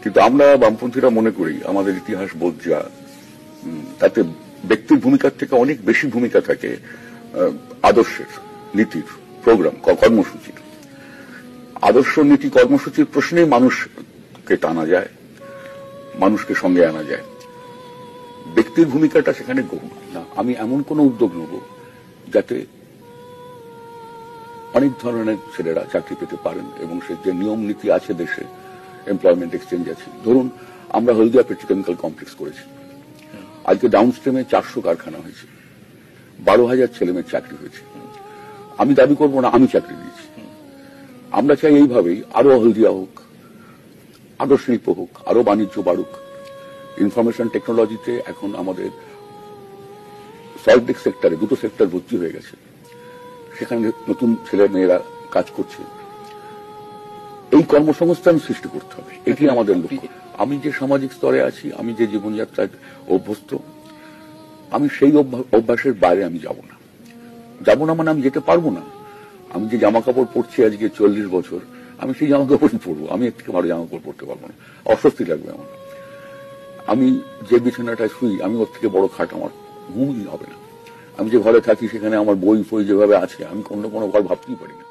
কিন্তু আমরা বামপন্থীরা মনে করি আমাদের ইতিহাস বোধ যা, তাতে ব্যক্তির ভূমিকার থেকে অনেক বেশি ভূমিকা থাকে আদর্শের, নীতির, প্রোগ্রাম, কর্মসূচির। আদর্শ, নীতি, কর্মসূচির প্রশ্নে মানুষকে টানা যায়, মানুষকে সঙ্গে আনা যায়। ব্যক্তির ভূমিকাটা সেখানে গৌণ না। আমি এমন কোন উদ্যোগ নেব যাতে অনেক ধরনের ছেলেরা চাকরি পেতে পারেন এবং সে যে নিয়ম নীতি আছে দেশে, এমপ্লয়মেন্ট এক্সচেঞ্জ আছে। ধরুন আমরা হলদিয়া পেট্রোকেমিক্যাল কমপ্লেক্স করেছি, আজকে ডাউনস্ট্রিমে 400 কারখানা হয়েছে, 12,000 ছেলেমেয়ের চাকরি হয়েছে। আমি দাবি করব না আমি চাকরি দিয়েছি। আমরা চাই এইভাবেই আরো হলদিয়া হোক, আরো শিল্প হোক, আরো বাণিজ্য বাড়ুক। ইনফরমেশন টেকনোলজিতে এখন আমাদের সল্টলেক সেক্টরে 2টো সেক্টর ভর্তি হয়ে গেছে, সেখানে নতুন ছেলে মেয়েরা কাজ করছে। এই কর্মসংস্থান সৃষ্টি করতে হবে, এটি আমাদের লক্ষ্য। আমি যে সামাজিক স্তরে আছি, আমি যে জীবনযাত্রায় অভ্যস্ত, আমি সেই অভ্যাসের বাইরে আমি যাব না মানে আমি যেতে পারবো না। আমি যে জামা কাপড় পরছি আজকে 40 বছর, আমি সেই জামা কাপড়ই পরবো, আমি এর থেকে ভালো জামা কাপড় পরতে পারবো না, অস্বস্তি লাগবে আমার। আমি যে বিছানাটায় শুই, আমি ওর থেকে বড় খাট আমার ঘুমই হবে না। আমি যে ঘরে থাকি সেখানে আমার বই ফই যেভাবে আছে, আমি অন্য কোনো ঘর ভাবতেই পারি না।